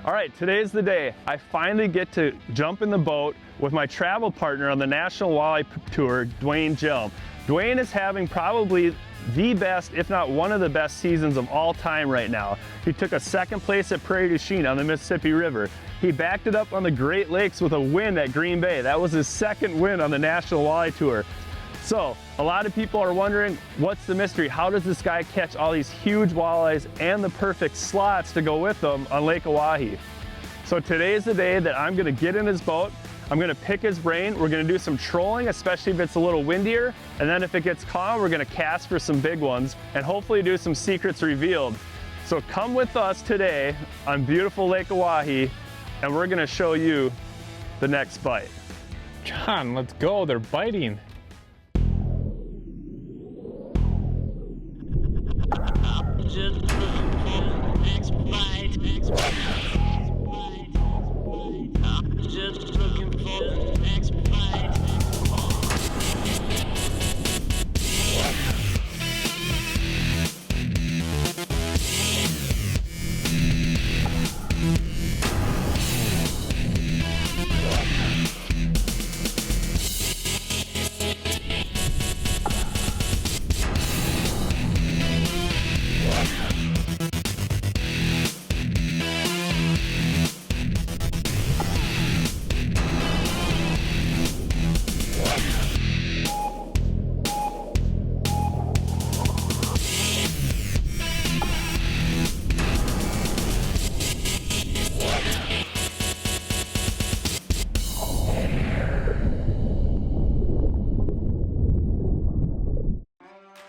All right, today's the day. I finally get to jump in the boat with my travel partner on the National Walleye Tour, Duane Hjelm. Duane is having probably the best, if not one of the best seasons of all time right now. He took a second place at Prairie du Chien on the Mississippi River. He backed it up on the Great Lakes with a win at Green Bay. That was his second win on the National Walleye Tour. So, a lot of people are wondering, what's the mystery? How does this guy catch all these huge walleyes and the perfect slots to go with them on Lake Oahe? So today is the day that I'm gonna get in his boat, I'm gonna pick his brain, we're gonna do some trolling, especially if it's a little windier, and then if it gets calm, we're gonna cast for some big ones, and hopefully do some secrets revealed. So come with us today on beautiful Lake Oahe, and we're gonna show you the next bite. John, let's go, they're biting. Just looking for the next bite. Just looking for the next bite.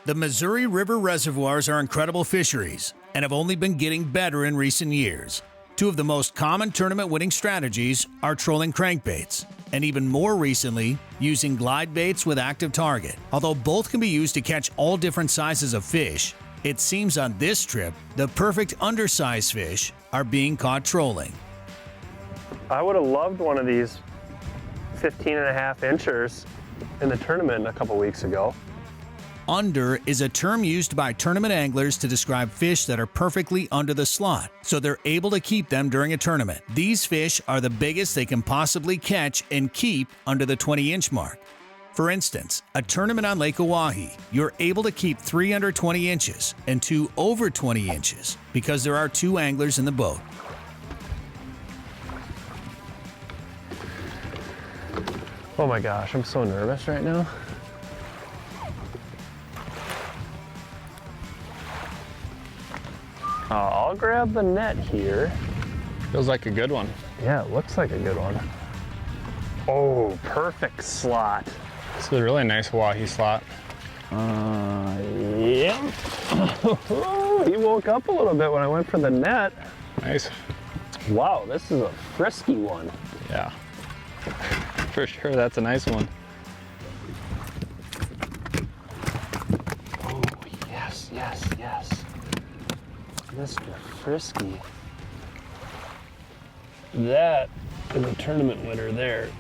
The Missouri River reservoirs are incredible fisheries and have only been getting better in recent years. Two of the most common tournament-winning strategies are trolling crankbaits, and even more recently, using glide baits with active target. Although both can be used to catch all different sizes of fish, it seems on this trip, the perfect undersized fish are being caught trolling. I would have loved one of these 15.5 inchers in the tournament a couple weeks ago. Under is a term used by tournament anglers to describe fish that are perfectly under the slot, so they're able to keep them during a tournament. These fish are the biggest they can possibly catch and keep under the 20-inch mark. For instance, a tournament on Lake Oahe, you're able to keep 3 under 20 inches and 2 over 20 inches because there are 2 anglers in the boat. Oh my gosh, I'm so nervous right now. I'll grab the net here. Feels like a good one. Yeah, it looks like a good one. Oh, perfect slot. This is a really nice Oahe slot. Yeah. He woke up a little bit when I went for the net. Nice. Wow, this is a frisky one. Yeah, for sure, that's a nice one. Oh, yes, yes, yes. Mr. Frisky. That is a tournament winner there.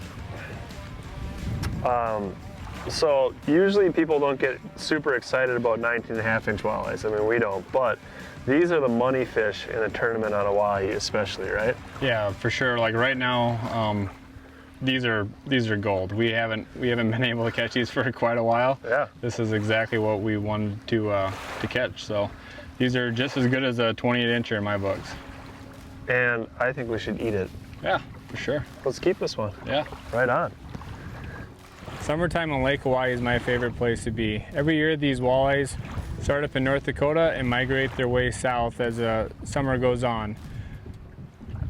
So usually people don't get super excited about 19.5-inch walleyes. I mean, we don't, but these are the money fish in a tournament on Oahe especially, right? Yeah, for sure. Like right now, these are gold. We haven't been able to catch these for quite a while. Yeah. This is exactly what we wanted to catch. So these are just as good as a 28-incher in my books. And I think we should eat it. Yeah, for sure. Let's keep this one. Yeah. Right on. Summertime on Lake Oahe is my favorite place to be. Every year these walleyes start up in North Dakota and migrate their way south as summer goes on.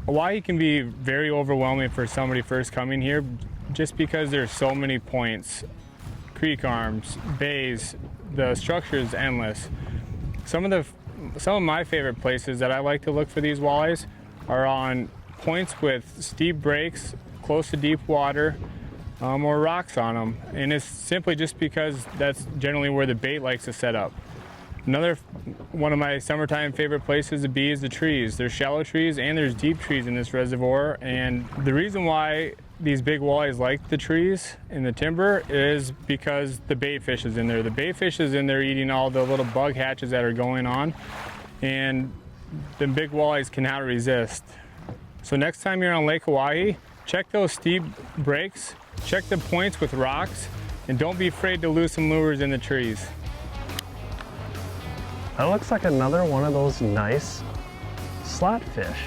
Oahe can be very overwhelming for somebody first coming here just because there's so many points, creek arms, bays, the structure is endless. Some of my favorite places that I like to look for these walleyes are on points with steep breaks, close to deep water, or rocks on them. And it's simply just because that's generally where the bait likes to set up. Another one of my summertime favorite places to be is the trees. There's shallow trees and there's deep trees in this reservoir. And the reason why these big walleyes like the trees and the timber is because the bait fish is in there. The bait fish is in there eating all the little bug hatches that are going on. And the big walleyes cannot resist. So next time you're on Lake Oahe, check those steep breaks, check the points with rocks, and don't be afraid to lose some lures in the trees. That looks like another one of those nice slot fish.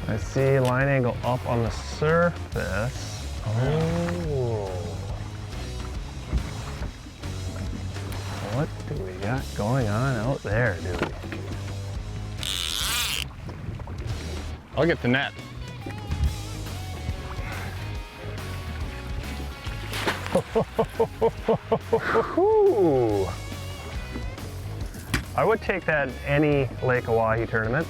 I see line angle up on the surface. Oh. What do we got going on out there, dude? I'll get the net. Ooh. I would take that in any Lake Oahe tournament.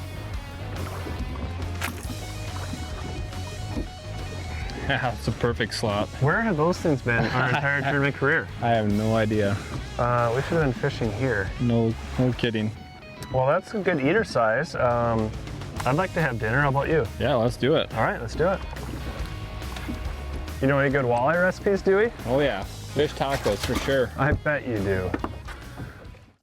Yeah, it's a perfect slot. Where have those things been our entire tournament career? I have no idea. We should have been fishing here. No kidding. Well, that's a good eater size. I'd like to have dinner. How about you? Yeah, let's do it. All right, let's do it. You know any good walleye recipes, Dewey? Oh yeah, fish tacos for sure. I bet you do.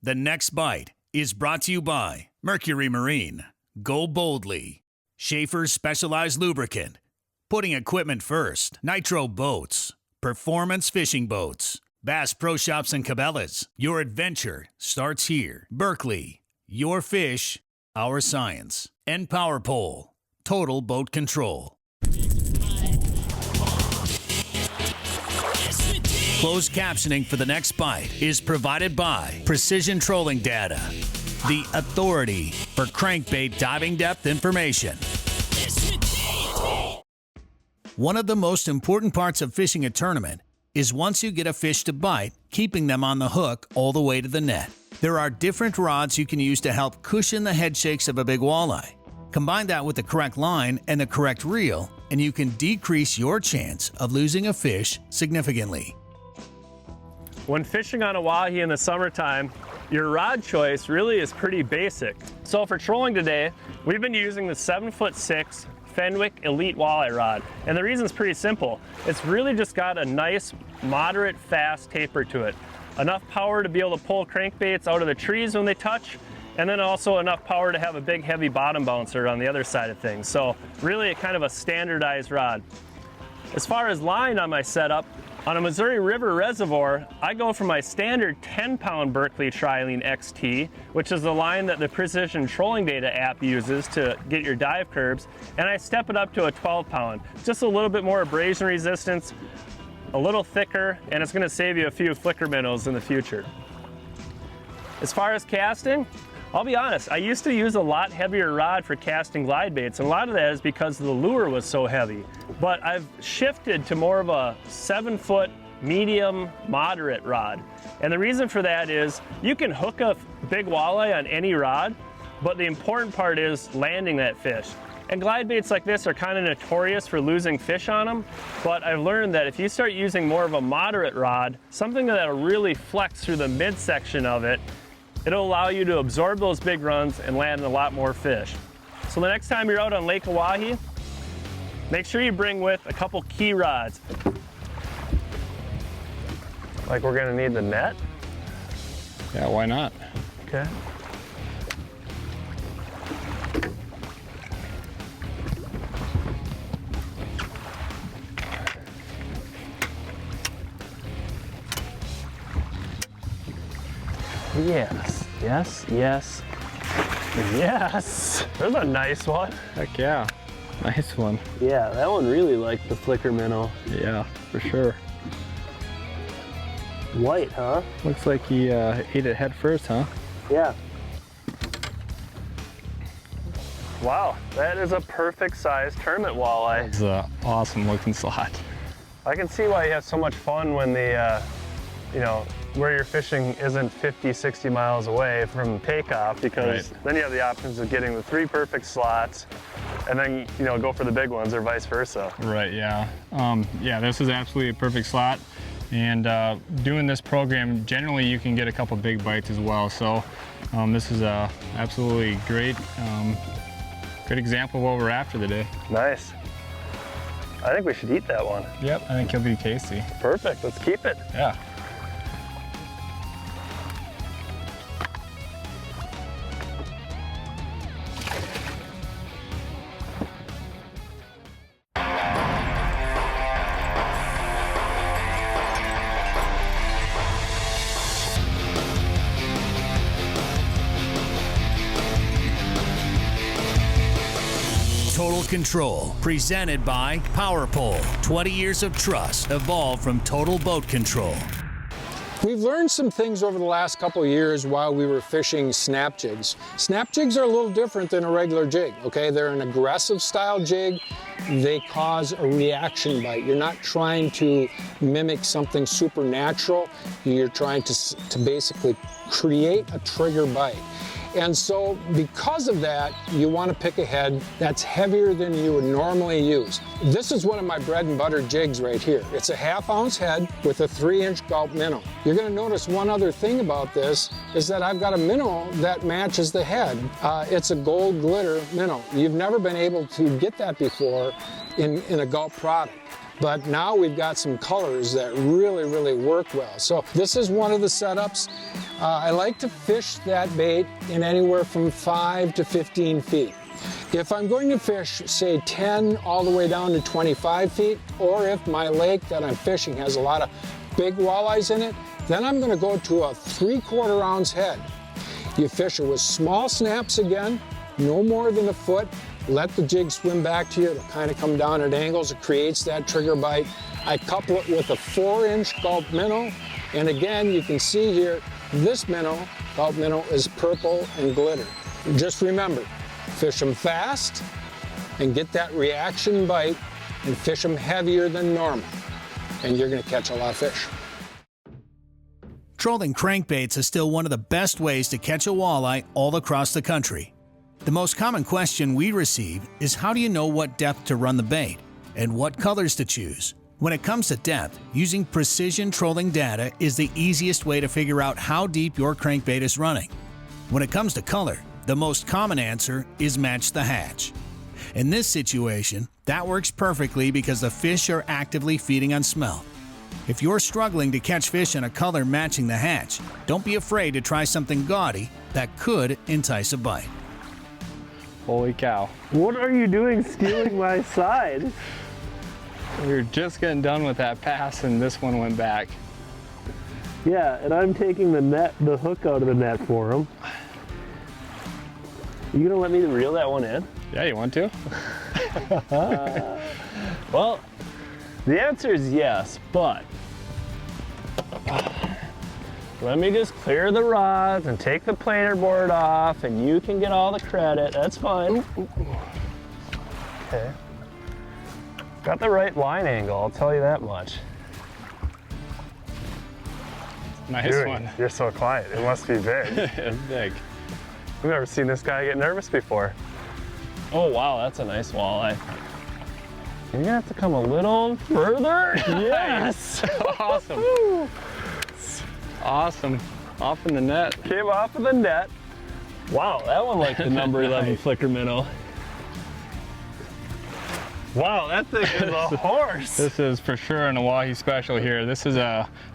The next bite is brought to you by Mercury Marine, Go Boldly, Schaefer's Specialized Lubricant, Putting Equipment First, Nitro Boats, Performance Fishing Boats, Bass Pro Shops and Cabela's. Your adventure starts here. Berkeley, your fish, our science. And Power Pole, Total Boat Control. Closed captioning for the next bite is provided by Precision Trolling Data, the authority for crankbait diving depth information. One of the most important parts of fishing a tournament is once you get a fish to bite, keeping them on the hook all the way to the net. There are different rods you can use to help cushion the head shakes of a big walleye. Combine that with the correct line and the correct reel, and you can decrease your chance of losing a fish significantly. When fishing on Oahe in the summertime, your rod choice really is pretty basic. So for trolling today, we've been using the 7'6" Fenwick Elite Walleye rod. And the reason's pretty simple. It's really just got a nice, moderate, fast taper to it. Enough power to be able to pull crankbaits out of the trees when they touch, and then also enough power to have a big, heavy bottom bouncer on the other side of things. So really kind of a standardized rod. As far as line on my setup, on a Missouri River reservoir, I go for my standard 10-pound Berkeley Trilene XT, which is the line that the Precision Trolling Data app uses to get your dive curves, and I step it up to a 12-pound. Just a little bit more abrasion resistance, a little thicker, and it's going to save you a few flicker minnows in the future. As far as casting, I'll be honest, I used to use a lot heavier rod for casting glide baits, and a lot of that is because the lure was so heavy. But I've shifted to more of a 7-foot medium moderate rod. And the reason for that is you can hook a big walleye on any rod, but the important part is landing that fish. And glide baits like this are kind of notorious for losing fish on them, but I've learned that if you start using more of a moderate rod, something that'll really flex through the midsection of it, it'll allow you to absorb those big runs and land a lot more fish. So the next time you're out on Lake Oahe, make sure you bring with a couple key rods. Like we're gonna need the net? Yeah, why not? Okay. Yes, yes, yes, yes. There's a nice one. Heck yeah, nice one. Yeah, that one really liked the flicker minnow. Yeah, for sure. White, huh? Looks like he ate it head first, huh? Yeah. Wow, that is a perfect size tournament walleye. It's an awesome looking slot. I can see why you have so much fun when the, you know, where you're fishing isn't 50, 60 miles away from takeoff, because then you have the options of getting the 3 perfect slots and then, you know, go for the big ones or vice versa. Right, yeah. Yeah, this is absolutely a perfect slot. And doing this program, generally you can get a couple big bites as well. So this is a absolutely great, good example of what we're after today. Nice. I think we should eat that one. Yep, I think he'll be tasty. Perfect, let's keep it. Yeah. Total Control, presented by Power Pole. 20 years of trust evolved from Total Boat Control. We've learned some things over the last couple of years while we were fishing snap jigs. Snap jigs are a little different than a regular jig, okay? They're an aggressive style jig. They cause a reaction bite. You're not trying to mimic something supernatural. You're trying to basically create a trigger bite. And so because of that, you want to pick a head that's heavier than you would normally use. This is one of my bread and butter jigs right here. It's a 1/2 ounce head with a 3-inch gulp minnow. You're going to notice one other thing about this is that I've got a minnow that matches the head. It's a gold glitter minnow. You've never been able to get that before in a gulp product. But now we've got some colors that really, really work well. So this is one of the setups. I like to fish that bait in anywhere from 5 to 15 feet. If I'm going to fish, say 10 all the way down to 25 feet, or if my lake that I'm fishing has a lot of big walleyes in it, then I'm going to go to a 3/4 ounce head. You fish it with small snaps again, no more than a foot. Let the jig swim back to you. It'll kind of come down at angles. It creates that trigger bite. I couple it with a 4-inch gulp minnow. And again, you can see here, this minnow, gulp minnow, is purple and glitter. Just remember, fish them fast and get that reaction bite and fish them heavier than normal. And you're gonna catch a lot of fish. Trolling crankbaits is still one of the best ways to catch a walleye all across the country. The most common question we receive is how do you know what depth to run the bait and what colors to choose? When it comes to depth, using precision trolling data is the easiest way to figure out how deep your crankbait is running. When it comes to color, the most common answer is match the hatch. In this situation, that works perfectly because the fish are actively feeding on smell. If you're struggling to catch fish in a color matching the hatch, don't be afraid to try something gaudy that could entice a bite. Holy cow. What are you doing stealing my side? We were just getting done with that pass and this one went back. Yeah, and I'm taking the hook out of the net for him. You gonna let me reel that one in? Yeah, you want to? Well, the answer is yes, but let me just clear the rods and take the planer board off and you can get all the credit. That's fine. Okay. Got the right line angle, I'll tell you that much. Nice Dude, one. You're so quiet. It must be big. It's big. I've never seen this guy get nervous before. Oh wow, that's a nice walleye. You're gonna have to come a little further. Yes! Awesome. Awesome. Off in the net. Came off of the net. Wow, that one like the number 11 flicker minnow. Wow, that thing is a horse. This is for sure an Oahe special here. This is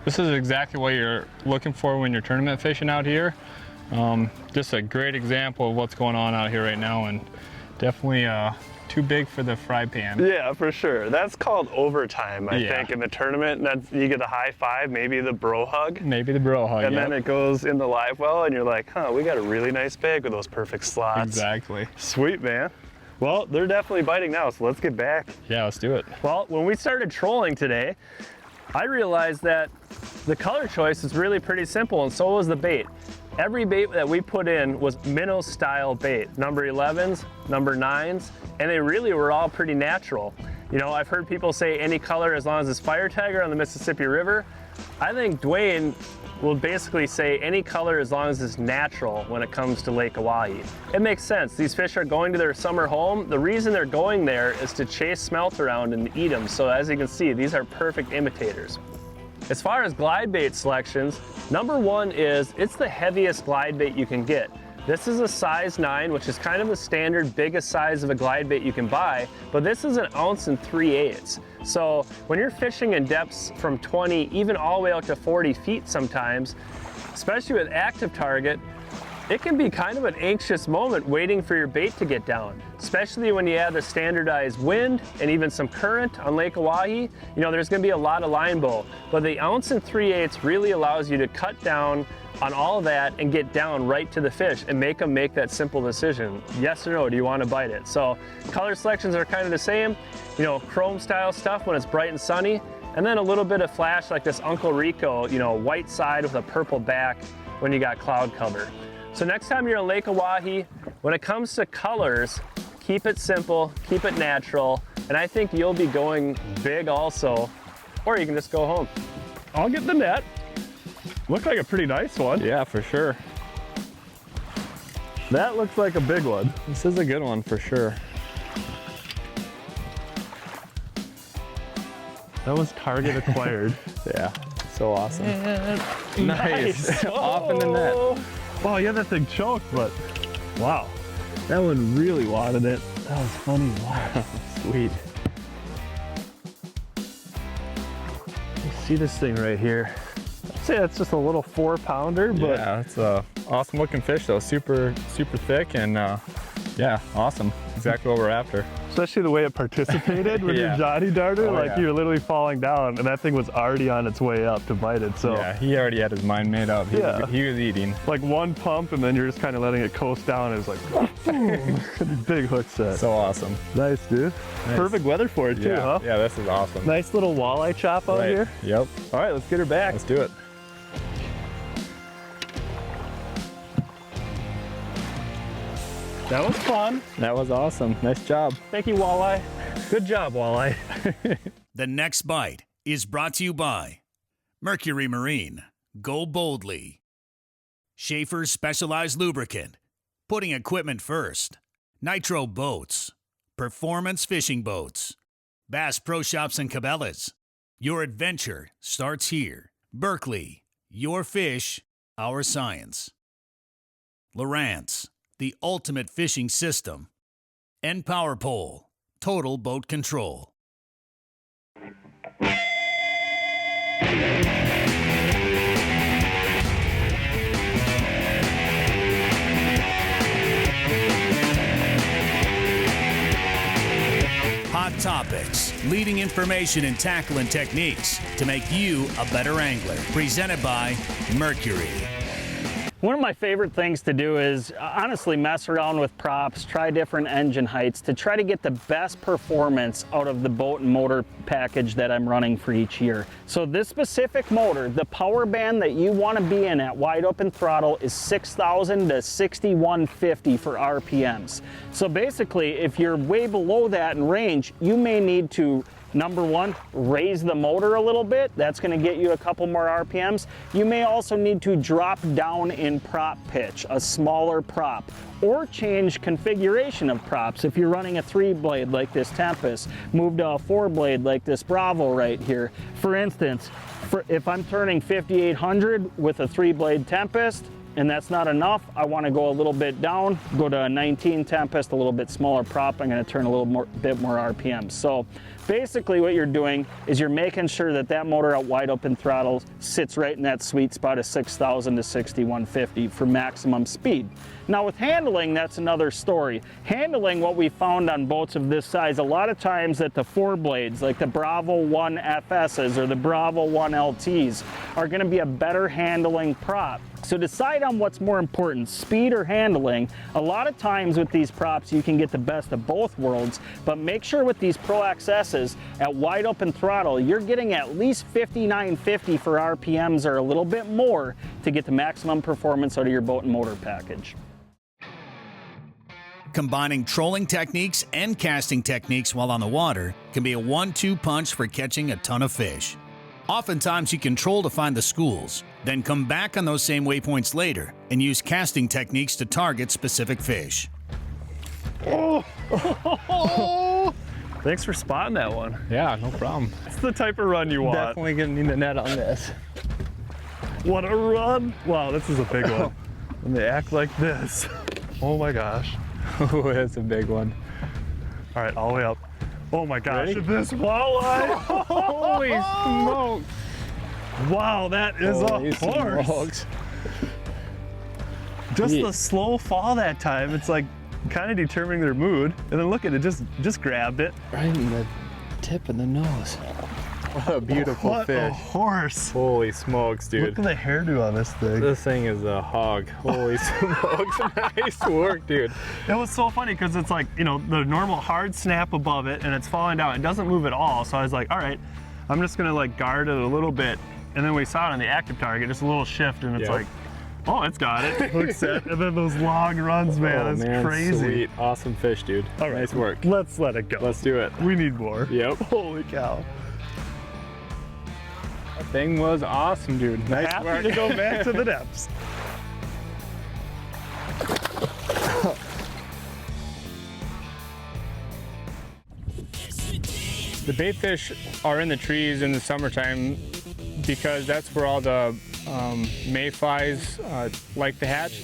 exactly what you're looking for when you're tournament fishing out here. Just a great example of what's going on out here right now, and definitely too big for the fry pan. Yeah, for sure. That's called overtime, I think, in the tournament. That's, you get a high five, maybe the bro hug. Maybe the bro hug, and then it goes in the live well, and you're like, huh, we got a really nice bag with those perfect slots. Exactly. Sweet, man. Well, they're definitely biting now, so let's get back. Yeah, let's do it. Well, when we started trolling today, I realized that the color choice is really pretty simple, and so was the bait. Every bait that we put in was minnow style bait, number 11s, number 9s, and they really were all pretty natural. You know, I've heard people say any color as long as it's fire tiger on the Mississippi River. I think Duane will basically say any color as long as it's natural when it comes to Lake Oahe. It makes sense. These fish are going to their summer home. The reason they're going there is to chase smelt around and eat them. So as you can see, these are perfect imitators. As far as glide bait selections, number 1 is it's the heaviest glide bait you can get. This is a size 9, which is kind of the standard biggest size of a glide bait you can buy, but this is 1 ounce and 3/8. So when you're fishing in depths from 20, even all the way out to 40 feet sometimes, especially with active target, it can be kind of an anxious moment waiting for your bait to get down, especially when you add the standardized wind and even some current on Lake Oahe. You know, there's gonna be a lot of line bow, but the 1 ounce and 3/8 really allows you to cut down on all of that and get down right to the fish and make them make that simple decision. Yes or no, do you want to bite it? So color selections are kind of the same, you know, chrome style stuff when it's bright and sunny, and then a little bit of flash like this Uncle Rico, you know, white side with a purple back when you got cloud cover. So next time you're in Lake Oahe, when it comes to colors, keep it simple, keep it natural, and I think you'll be going big also, or you can just go home. I'll get the net. Looked like a pretty nice one. Yeah, for sure. That looks like a big one. This is a good one for sure. That was target acquired. Yeah, so awesome. Nice. Off in the net. Oh, yeah, that thing choked, but wow. That one really wanted it. That was funny. Wow. Sweet. You see this thing right here. I'd say that's just a little 4-pounder, but Yeah, it's a awesome looking fish though. Super thick and yeah, awesome. Exactly what we're after. especially the way it participated with your Johnny darter, Oh, like yeah. you were literally falling down and that thing was already on its way up to bite it. So Yeah, he already had his mind made up. He was eating. like one pump and then you're just kind of letting it coast down. It was like big hook set. So awesome. Nice, dude. Nice. Perfect weather for it too, Yeah, huh? yeah, this is awesome. Nice little walleye chop out Right. here. Yep. All right, let's get her back. Let's do it. That was fun. That was awesome. Nice job. Thank you, Walleye. Good job, Walleye. The next bite is brought to you by Mercury Marine. Go boldly. Schaefer's Specialized Lubricant. Putting equipment first. Nitro Boats. Performance Fishing Boats. Bass Pro Shops and Cabela's. Your adventure starts here. Berkeley. Your fish, our science. Lowrance. The ultimate fishing system. And Power Pole. Total boat control. Hot topics, leading information and tackling techniques to make you a better angler. Presented by Mercury. One of my favorite things to do is honestly mess around with props, try different engine heights to try to get the best performance out of the boat and motor package that I'm running for each year. So this specific motor, the power band that you want to be in at wide open throttle is 6,000 to 6,150 for RPMs. So basically, if you're way below that in range, you may need to number one, raise the motor a little bit. That's going to get you a couple more RPMs. You may also need to drop down in prop pitch, a smaller prop, or change configuration of props. If you're running a 3-blade like this Tempest, move to a 4-blade like this Bravo right here. For instance, if I'm turning 5,800 with a 3-blade Tempest, and that's not enough, I want to go a little bit down, go to a 19 Tempest, a little bit smaller prop. I'm going to turn a little bit more RPM. So basically what you're doing is you're making sure that that motor at wide open throttle sits right in that sweet spot of 6,000 to 6,150 for maximum speed. Now with handling, that's another story. Handling, what we found on boats of this size, a lot of times that the 4-blades, like the Bravo 1 FSs or the Bravo 1 LTs, are going to be a better handling prop. So decide on what's more important, speed or handling. A lot of times with these props you can get the best of both worlds, but make sure with these Pro XSs at wide open throttle you're getting at least 5,950 for RPMs or a little bit more to get the maximum performance out of your boat and motor package. Combining trolling techniques and casting techniques while on the water can be a 1-2 punch for catching a ton of fish. Oftentimes you can troll to find the schools, then come back on those same waypoints later and use casting techniques to target specific fish. Thanks for spotting that one. Yeah, no problem. It's the type of run you want. Definitely gonna need the net on this. What a run. Wow, this is a big one. When they act like this. Oh my gosh. Oh, that's a big one. All right, all the way up. Oh my gosh, Ready? this walleye. Holy smokes! Wow, that is Holy a horse. smokes. Just Yeah. the slow fall that time, it's like kind of determining their mood. And then look at it, just grabbed it. Right in the tip of the nose. What a beautiful What a fish. horse. Holy smokes, dude. Look at the hairdo on this thing. This thing is a hog. Holy smokes. Nice work, dude. It was so funny because it's like, you know, the normal hard snap above it and it's falling down. It doesn't move at all. So I was like, all right, I'm just gonna like guard it a little bit. And then we saw it on the active target, just a little shift and it's like, oh, it's got it. Looks set. And then those long runs, man, Oh, it's man, crazy. Sweet. Awesome fish, dude. All right, Nice work. Let's let it go. Let's do it. We need more. Yep. Holy cow. That thing was awesome, dude. Nice Happy work. to go back to the depths. The bait fish are in the trees in the summertime because that's where all the mayflies like to hatch.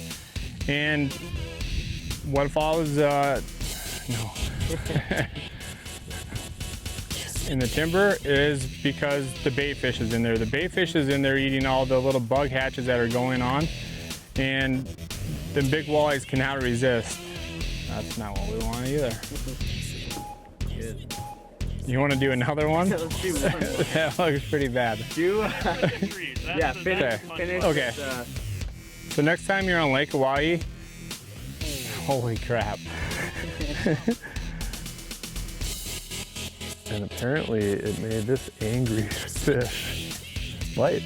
And what follows, in the timber is because the bait fish is in there. The bait fish is in there eating all the little bug hatches that are going on, and the big walleyes cannot resist. That's not what we want either. You want to do another one? Let's do one more. That looks pretty bad. Yeah, finish. Okay. So next time you're on Lake Oahe, holy crap. And apparently it made this angry fish light.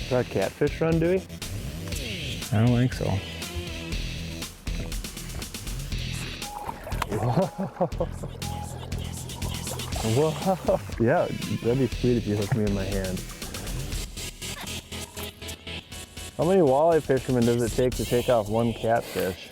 Is that a catfish run, Dewey? I don't think so. Whoa. Yeah, that'd be sweet if you hooked me in my hand. How many walleye fishermen does it take to take off one catfish?